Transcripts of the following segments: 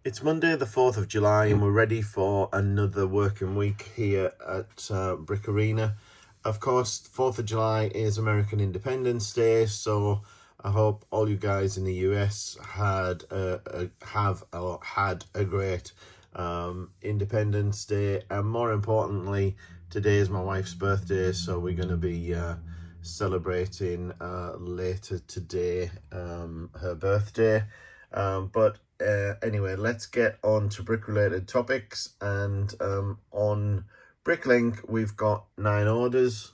It's Monday the 4th of July and we're ready for another working week here at Brick Arena. Of course, 4th of July is American Independence Day, so I hope all you guys in the US had a great Independence Day, and more importantly, today is my wife's birthday, so we're going to be celebrating later today her birthday. Anyway, let's get on to brick related topics. And on Bricklink, we've got 9 orders,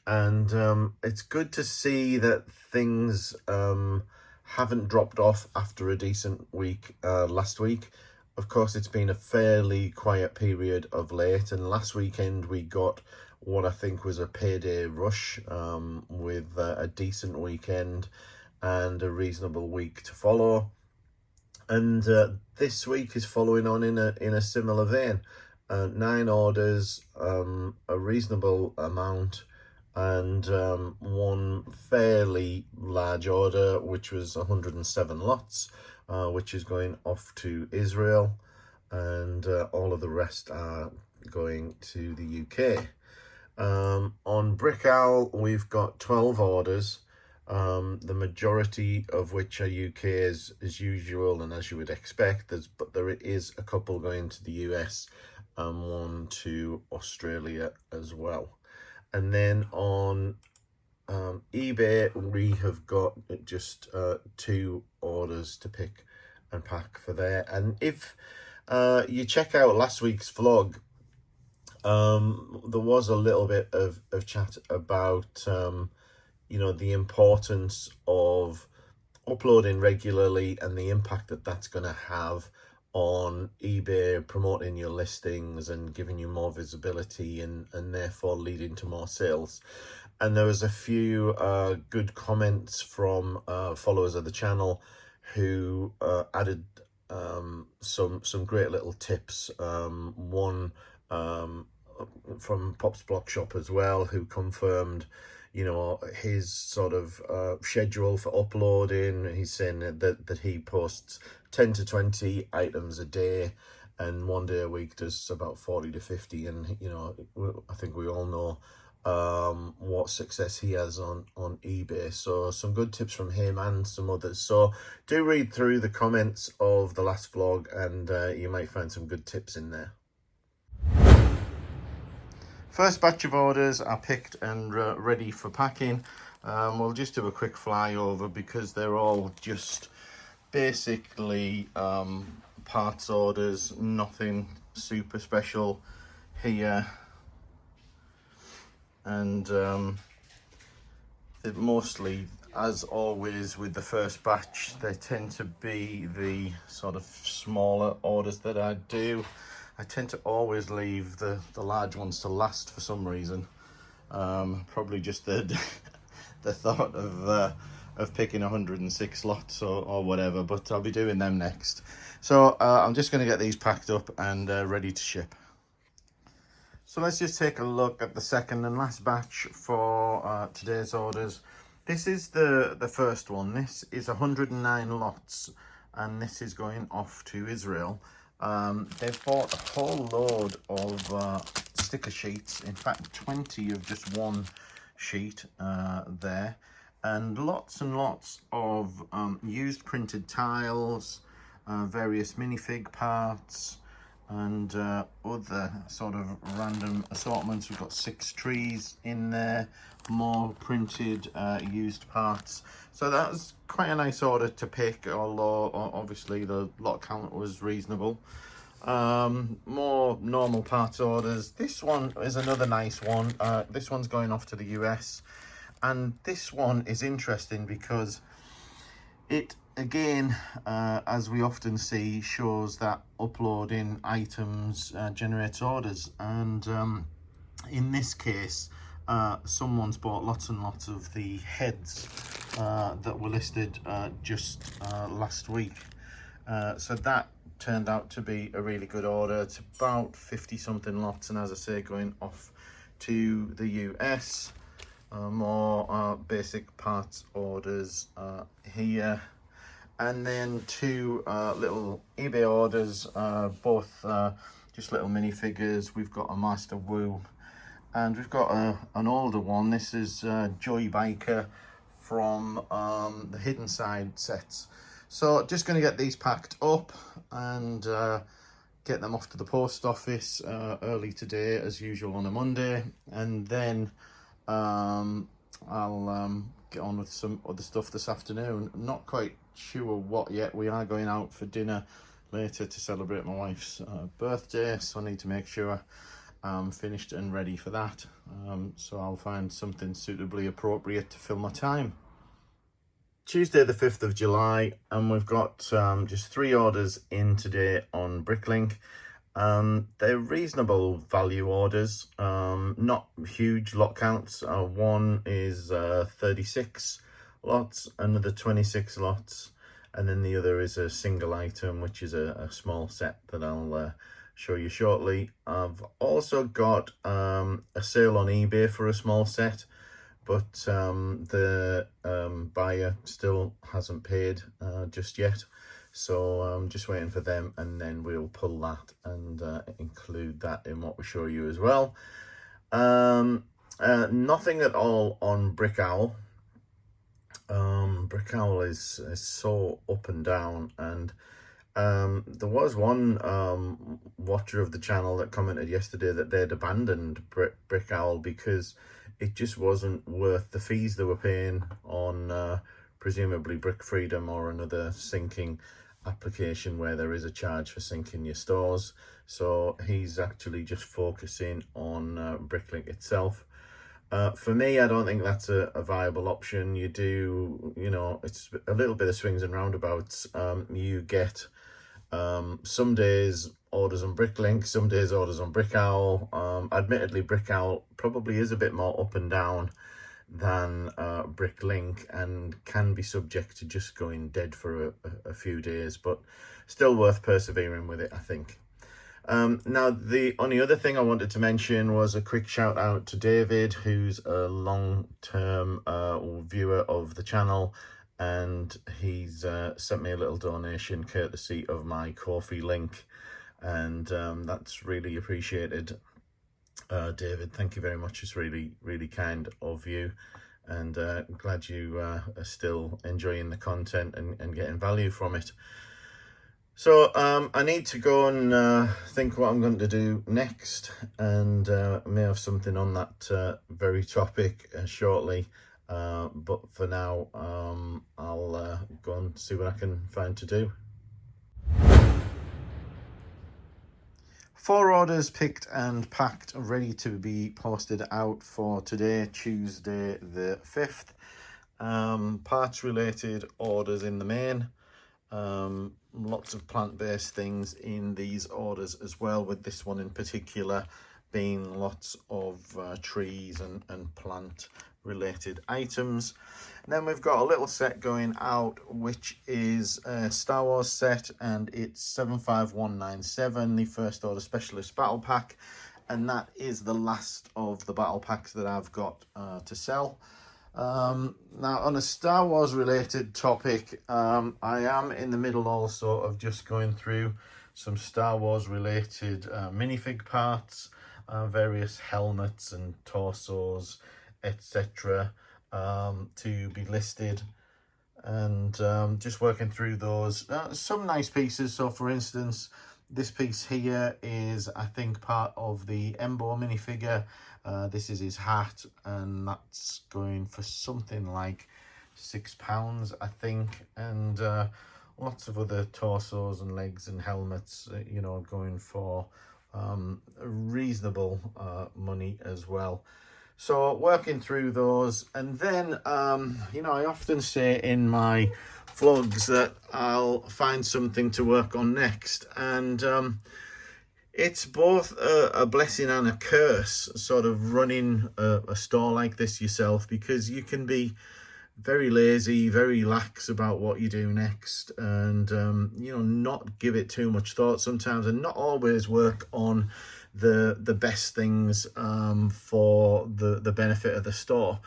and it's good to see that things haven't dropped off after a decent week last week. Of course, it's been a fairly quiet period of late, and last weekend we got what I think was a payday rush with a decent weekend and a reasonable week to follow. And this week is following on in a similar vein. 9 orders, a reasonable amount, and one fairly large order, which was 107 lots, which is going off to Israel, and all of the rest are going to the UK. On Brick Owl, we've got 12 orders. The majority of which are UK as usual and as you would expect, but there is a couple going to the US and one to Australia as well. And then on eBay, we have got just 2 orders to pick and pack for there. And if you check out last week's vlog, there was a little bit of chat about the importance of uploading regularly and the impact that that's going to have on eBay, promoting your listings and giving you more visibility and therefore leading to more sales. And there was a few good comments from followers of the channel who added some great little tips. One from Pop's Block Shop as well, who confirmed his sort of schedule for uploading. He's saying that he posts 10 to 20 items a day, and one day a week does about 40 to 50. And I think we all know what success he has on eBay. So some good tips from him and some others. So do read through the comments of the last vlog, and you might find some good tips in there. First batch of orders are picked and ready for packing. We'll just do a quick flyover because they're all just basically parts orders, nothing super special here. And it mostly, as always with the first batch, they tend to be the sort of smaller orders that I do. I tend to always leave the large ones to last for some reason. Probably just the thought of picking 106 lots or whatever, but I'll be doing them next. So I'm just going to get these packed up and ready to ship. So let's just take a look at the second and last batch for today's orders. This is the first one. This is 109 lots, and this is going off to Israel. They've bought a whole load of sticker sheets, in fact 20 of just one sheet there, and lots of used printed tiles, various minifig parts, and other sort of random assortments. We've got 6 trees in there, more printed used parts. So that was quite a nice order to pick, although obviously the lot count was reasonable. More normal parts orders. This one is another nice one. This one's going off to the US, and this one is interesting because it again, as we often see, shows that uploading items generates orders. And in this case, someone's bought lots and lots of the heads that were listed just last week. So that turned out to be a really good order. It's about 50 something lots, and as I say, going off to the US. More basic parts orders here. and then two little eBay orders, both just little minifigures. We've got a Master Wu, and we've got an older one. This is Joy Biker from the Hidden Side sets. So just going to get these packed up and get them off to the post office early today, as usual on a Monday, and then I'll get on with some other stuff this afternoon. Not quite sure what yet. We are going out for dinner later to celebrate my wife's birthday, so I need to make sure I'm finished and ready for that. So I'll find something suitably appropriate to fill my time. Tuesday the 5th of July, and we've got just 3 orders in today on Bricklink. They're reasonable value orders, not huge lot counts. One is 36 lots, another 26 lots, and then the other is a single item, which is a small set that I'll show you shortly. I've also got a sale on eBay for a small set, but the buyer still hasn't paid just yet, so I'm just waiting for them, and then we'll pull that and include that in what we show you as well. Nothing at all on Brick Owl. Brick Owl is so up and down, and there was one watcher of the channel that commented yesterday that they'd abandoned Brick Owl because it just wasn't worth the fees they were paying on presumably Brick Freedom or another syncing application where there is a charge for syncing your stores. So he's actually just focusing on Bricklink itself. For me, I don't think that's a viable option. You know, it's a little bit of swings and roundabouts. You get some days orders on Bricklink, some days orders on Brick Owl. Admittedly, Brick Owl probably is a bit more up and down than Bricklink, and can be subject to just going dead for a few days, but still worth persevering with it, I think. Now, the only other thing I wanted to mention was a quick shout out to David, who's a long-term viewer of the channel, and he's sent me a little donation courtesy of my Ko-fi link, and that's really appreciated. David, thank you very much. It's really, really kind of you, and glad you are still enjoying the content and getting value from it. So I need to go and think what I'm going to do next, and I may have something on that very topic shortly, but for now I'll go and see what I can find to do. 4 orders picked and packed, ready to be posted out for today, Tuesday the 5th. Parts related orders in the main. Lots of plant-based things in these orders as well, with this one in particular being lots of trees and plant related items. And then we've got a little set going out, which is a Star Wars set, and it's 75197, the first order specialist battle pack, and that is the last of the battle packs that I've got to sell. Now, on a Star Wars related topic, I am in the middle also of just going through some Star Wars related minifig parts, various helmets and torsos, etc., to be listed, and just working through those. Some nice pieces. So for instance, this piece here is, I think, part of the Embo minifigure. This is his hat, and that's going for something like £6, I think, and lots of other torsos and legs and helmets, you know, going for reasonable money as well. So working through those, and then you know, I often say in my vlogs that I'll find something to work on next, and it's both a blessing and a curse, sort of running a store like this yourself, because you can be very lazy, very lax about what you do next, and you know, not give it too much thought sometimes, and not always work on the best things for the benefit of the store.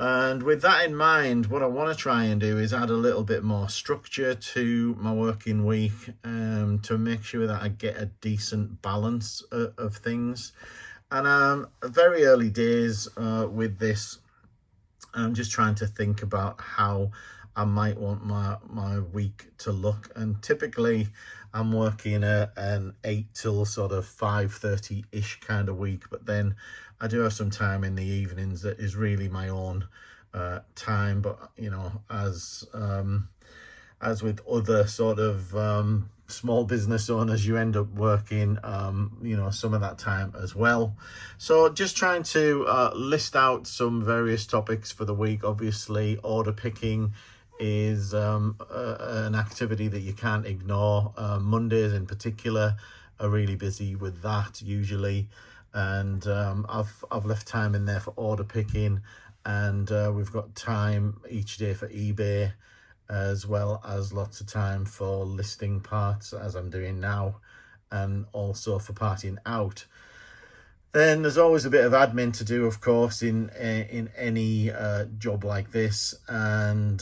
And with that in mind, what I want to try and do is add a little bit more structure to my working week, to make sure that I get a decent balance of things. And very early days with this. I'm just trying to think about how I might want my week to look. And typically I'm working an 8 till sort of 5:30-ish kind of week, but then I do have some time in the evenings that is really my own time. But you know, as with other sort of small business owners, you end up working you know, some of that time as well. So just trying to list out some various topics for the week. Obviously, order picking is an activity that you can't ignore. Mondays in particular are really busy with that usually, and I've left time in there for order picking, and we've got time each day for eBay, as well as lots of time for listing parts, as I'm doing now, and also for parting out. Then there's always a bit of admin to do, of course, in any job like this, and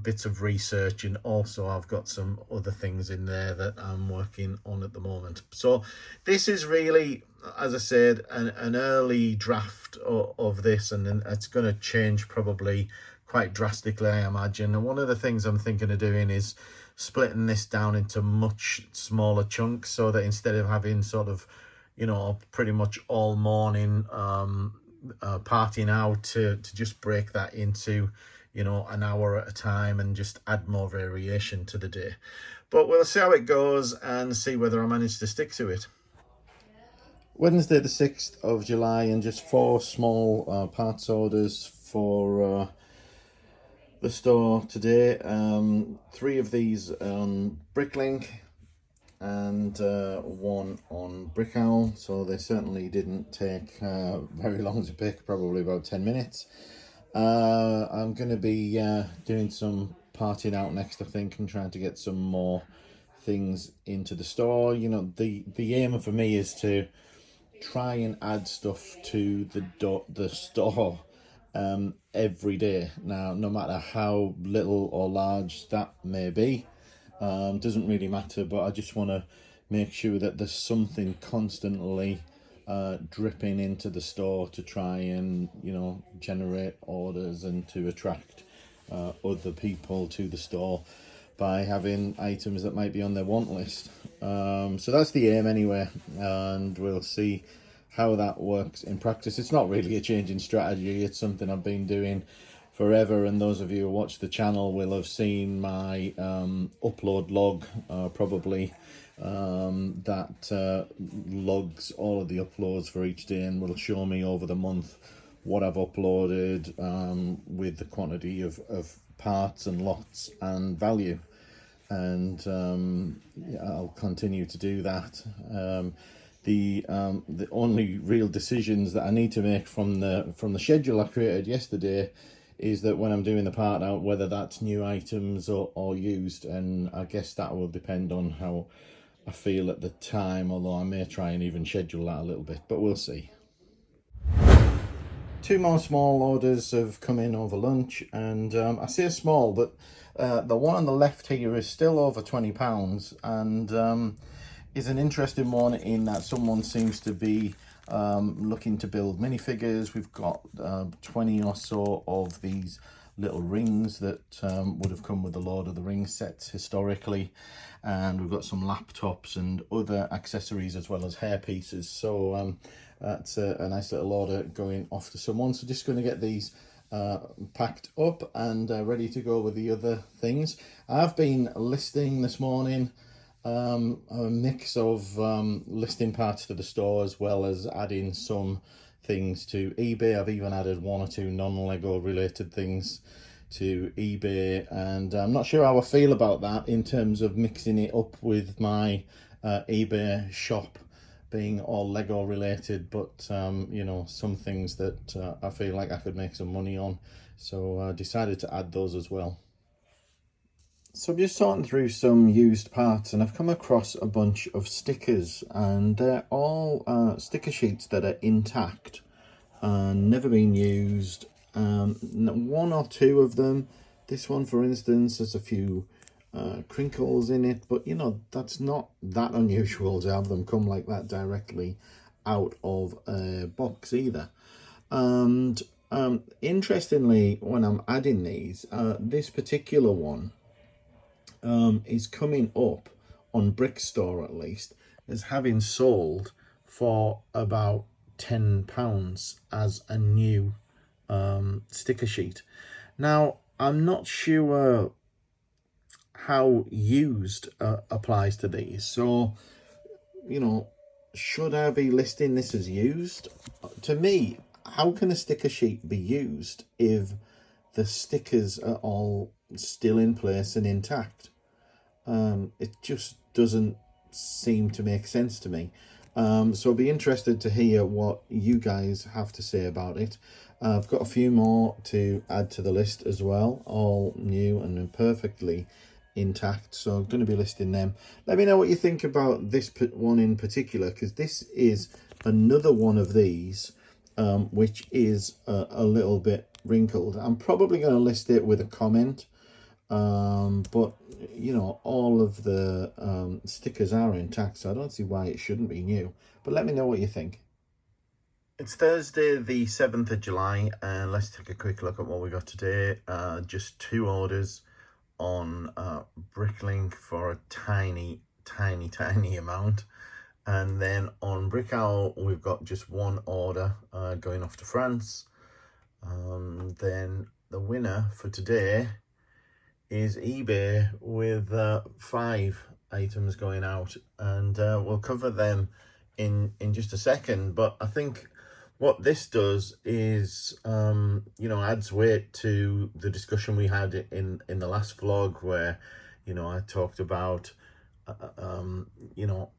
bits of research, and also I've got some other things in there that I'm working on at the moment. So this is really, as I said, an early draft of this, and then it's going to change probably quite drastically, I imagine. And one of the things I'm thinking of doing is splitting this down into much smaller chunks, so that instead of having sort of, you know, pretty much all morning partying out, to just break that into, you know, an hour at a time, and just add more variation to the day. But we'll see how it goes and see whether I manage to stick to it. Wednesday the 6th of July, and just 4 small parts orders for the store today. 3 of these on Bricklink, and 1 on Brick Owl, so they certainly didn't take very long to pick, probably about 10 minutes. I'm going to be doing some partying out next, I think, and trying to get some more things into the store. You know, the aim for me is to try and add stuff to the store every day. Now, no matter how little or large that may be, doesn't really matter, but I just want to make sure that there's something constantly dripping into the store to try and, you know, generate orders and to attract other people to the store by having items that might be on their want list. So that's the aim anyway, and we'll see how that works in practice. It's not really a change in strategy, it's something I've been doing forever, and those of you who watch the channel will have seen my upload log, probably, that logs all of the uploads for each day, and will show me over the month what I've uploaded, with the quantity of parts and lots and value. And yeah, I'll continue to do that. The only real decisions that I need to make from the schedule I created yesterday is that when I'm doing the part out, whether that's new items or used, and I guess that will depend on how I feel at the time, although I may try and even schedule that a little bit, but we'll see. 2 more small orders have come in over lunch, and I say small, but the one on the left here is still over £20, and is an interesting one in that someone seems to be looking to build minifigures. We've got 20 or so of these little rings that would have come with the Lord of the Rings sets historically, and we've got some laptops and other accessories as well as hair pieces. So that's a nice little order going off to someone. So just going to get these packed up and ready to go with the other things. I've been listing this morning a mix of listing parts to the store, as well as adding some things to eBay. I've even added 1 or 2 non-Lego related things to eBay, and I'm not sure how I feel about that in terms of mixing it up with my eBay shop being all Lego related, but you know, some things that I feel like I could make some money on, so I decided to add those as well. So I'm just sorting through some used parts, and I've come across a bunch of stickers, and they're all sticker sheets that are intact and never been used, One or two of them. This one, for instance, has a few crinkles in it, but you know, that's not that unusual to have them come like that directly out of a box either. And interestingly, when I'm adding these, this particular one is coming up on Brickstore, at least, as having sold for about £10 as a new sticker sheet. Now, I'm not sure how used applies to these, so you know, should I be listing this as used? To me, how can a sticker sheet be used if the stickers are all still in place and intact? It just doesn't seem to make sense to me. So I'll be interested to hear what you guys have to say about it. I've got a few more to add to the list as well, all new and perfectly intact, so I'm going to be listing them. Let me know what you think about this one in particular, because this is another one of these which is a little bit wrinkled. I'm probably going to list it with a comment, but you know, all of the stickers are intact, so I don't see why it shouldn't be new. But let me know what you think. It's Thursday the 7th of July, and let's take a quick look at what we got today. Just 2 orders on Bricklink for a tiny amount, and then on Brick Owl we've got just 1 order going off to France. Then the winner for today is eBay with 5 items going out, and we'll cover them in just a second. But I think what this does is you know, adds weight to the discussion we had in the last vlog, where you know, I talked about you know,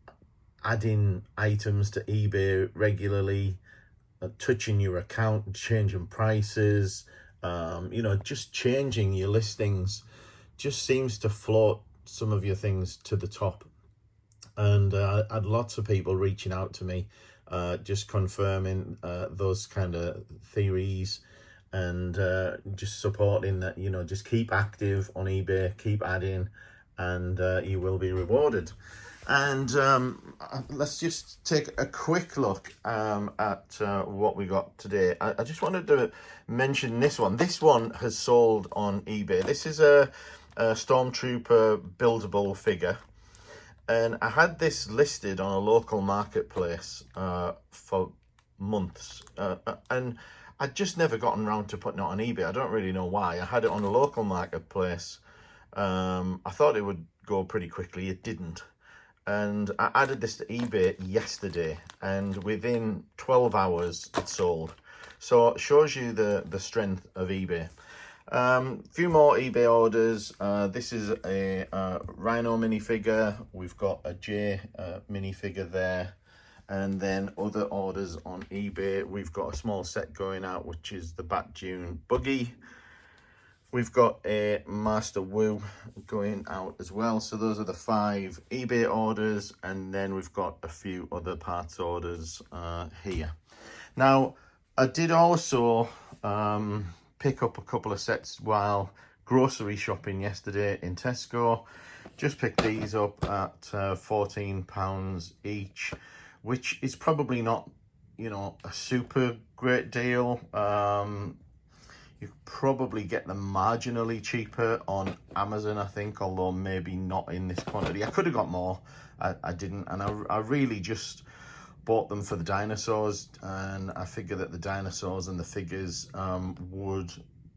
adding items to eBay regularly, touching your account, changing prices, you know, just changing your listings just seems to float some of your things to the top. And I had lots of people reaching out to me, just confirming those kind of theories, and just supporting that, you know, just keep active on eBay, keep adding, and you will be rewarded. And let's just take a quick look at what we got today. I just wanted to mention this one. This one has sold on eBay. This is a Stormtrooper buildable figure, and I had this listed on a local marketplace for months, and I'd just never gotten around to putting it on eBay. I don't really know why. I had it on a local marketplace. I thought it would go pretty quickly. It didn't. And I added this to eBay yesterday, and within 12 hours it sold. So it shows you the strength of eBay. Few more eBay orders. This is a Rhino minifigure. We've got a J minifigure there, and then other orders on eBay. We've got a small set going out, which is the Bat Dune buggy. We've got a Master Wu going out as well. So those are the 5 eBay orders, and then we've got a few other parts orders here. Now, I did also pick up a couple of sets while grocery shopping yesterday in Tesco. Just picked these up at £14 each, which is probably not, you know, a super great deal. You probably get them marginally cheaper on Amazon, I think, although maybe not in this quantity. I could have got more. I didn't, and I really just bought them for the dinosaurs, and I figured that the dinosaurs and the figures would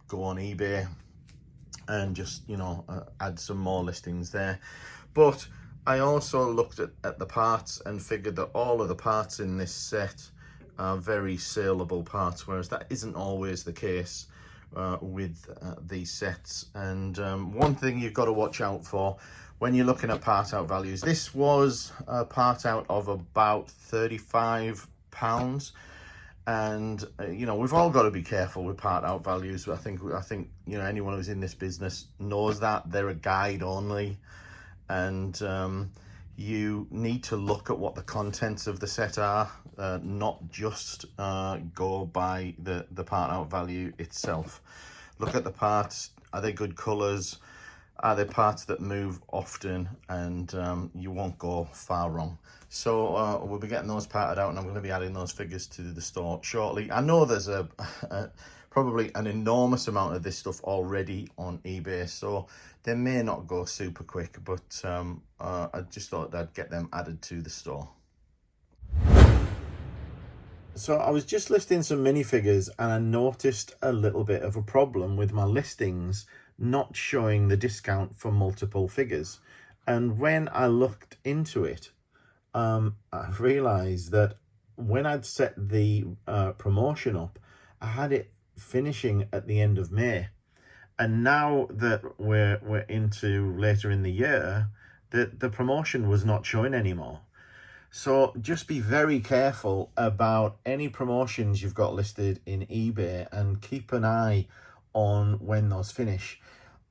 go on eBay and just, you know, add some more listings there. But I also looked at the parts and figured that all of the parts in this set are very saleable parts, whereas that isn't always the case with these sets. And one thing you've got to watch out for when you're looking at part out values, this was a part out of about £35, and you know, we've all got to be careful with part out values. I think you know, anyone who's in this business knows that they're a guide only, and you need to look at what the contents of the set are, not just go by the part out value itself. Look at the parts. Are they good colors? Are they parts that move often? And you won't go far wrong. So we'll be getting those parted out, and I'm going to be adding those figures to the store shortly. I know there's probably an enormous amount of this stuff already on eBay, so they may not go super quick, but I just thought I'd get them added to the store. So I was just listing some minifigures, and I noticed a little bit of a problem with my listings not showing the discount for multiple figures. And when I looked into it, I realized that when I'd set the promotion up, I had it finishing at the end of May. And now that we're into later in the year, the promotion was not showing anymore. So just be very careful about any promotions you've got listed in eBay, and keep an eye on when those finish.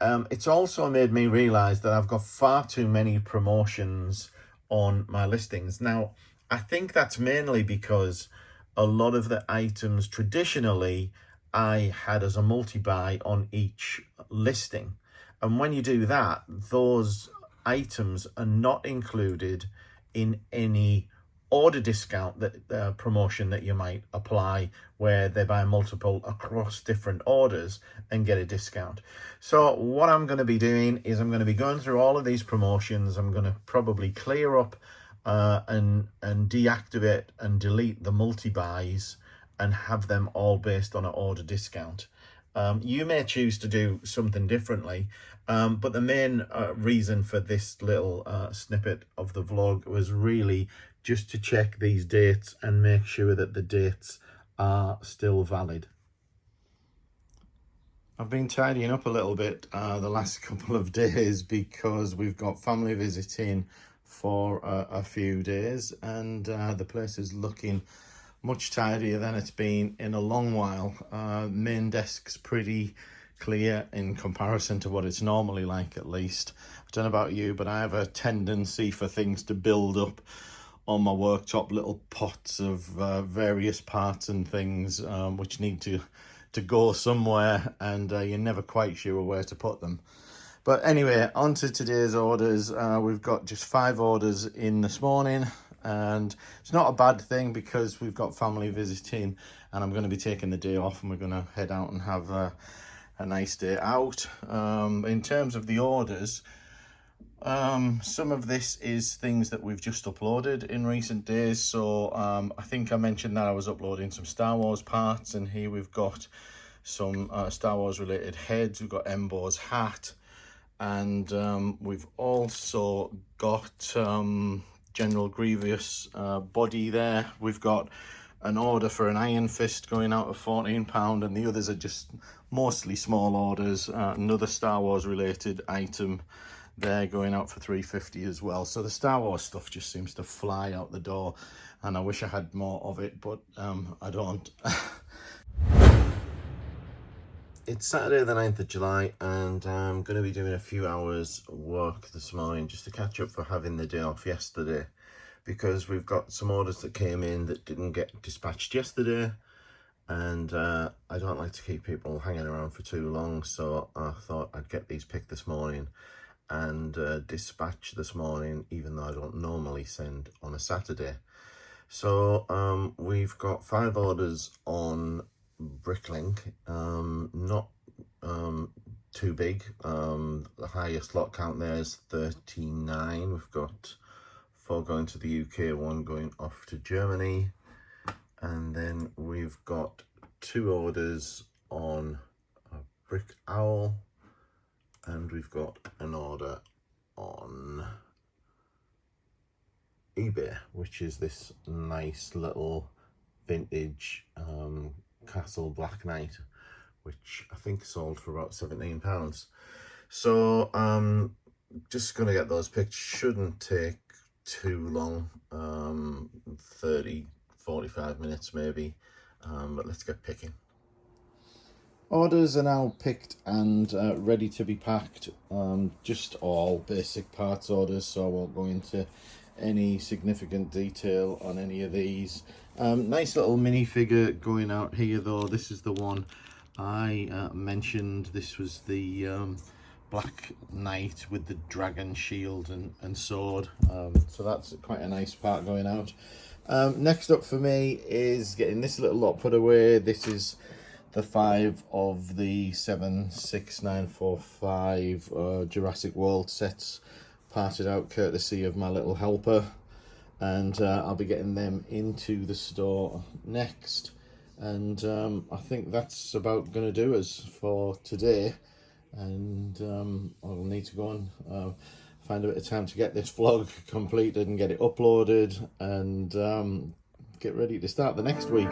It's also made me realize that I've got far too many promotions on my listings. Now, I think that's mainly because a lot of the items traditionally I had as a multi-buy on each listing. And when you do that, those items are not included in any order discount that promotion that you might apply, where they buy multiple across different orders and get a discount. So what I'm going to be doing is I'm going to be going through all of these promotions. I'm going to probably clear up and deactivate and delete the multi-buys and have them all based on an order discount. You may choose to do something differently, but the main reason for this little snippet of the vlog was really just to check these dates and make sure that the dates are still valid. I've been tidying up a little bit the last couple of days because we've got family visiting for a few days, and the place is looking much tidier than it's been in a long while. Main desk's pretty clear in comparison to what it's normally like, at least. I don't know about you, but I have a tendency for things to build up on my worktop, little pots of various parts and things which need to go somewhere, and you're never quite sure where to put them. But anyway, on to today's orders. We've got just 5 orders in this morning, and it's not a bad thing because we've got family visiting, and I'm going to be taking the day off, and we're going to head out and have a nice day out. In terms of the orders, some of this is things that we've just uploaded in recent days. So I think I mentioned that I was uploading some Star Wars parts, and here we've got some Star Wars related heads. We've got Embo's hat, and we've also got General Grievous body there. We've got an order for an Iron Fist going out of £14, and the others are just mostly small orders. Another Star Wars related item there going out for £3.50 as well. So the Star Wars stuff just seems to fly out the door, and I wish I had more of it, but I don't. It's Saturday the 9th of July, and I'm going to be doing a few hours work this morning just to catch up for having the day off yesterday, because we've got some orders that came in that didn't get dispatched yesterday, and I don't like to keep people hanging around for too long, so I thought I'd get these picked this morning and dispatch this morning, even though I don't normally send on a Saturday. So we've got 5 orders on Bricklink, not too big. The highest lot count there is 39. We've got 4 going to the UK, 1 going off to Germany, and then we've got 2 orders on Brick Owl, and we've got an order on eBay, which is this nice little vintage Castle Black Knight, which I think sold for about £17. So just gonna get those picked. Shouldn't take too long, 30-45 minutes maybe, but let's get picking. Orders are now picked and ready to be packed. Just all basic parts orders, so I won't go into any significant detail on any of these. Nice little minifigure going out here though. This is the one I mentioned. This was the Black Knight with the dragon shield and sword. So that's quite a nice part going out. Next up for me is getting this little lot put away. This is the 5 of the 76945 Jurassic World sets, parted out courtesy of my little helper, and I'll be getting them into the store next. And I think that's about going to do us for today, and I'll need to go and find a bit of time to get this vlog completed and get it uploaded, and get ready to start the next week.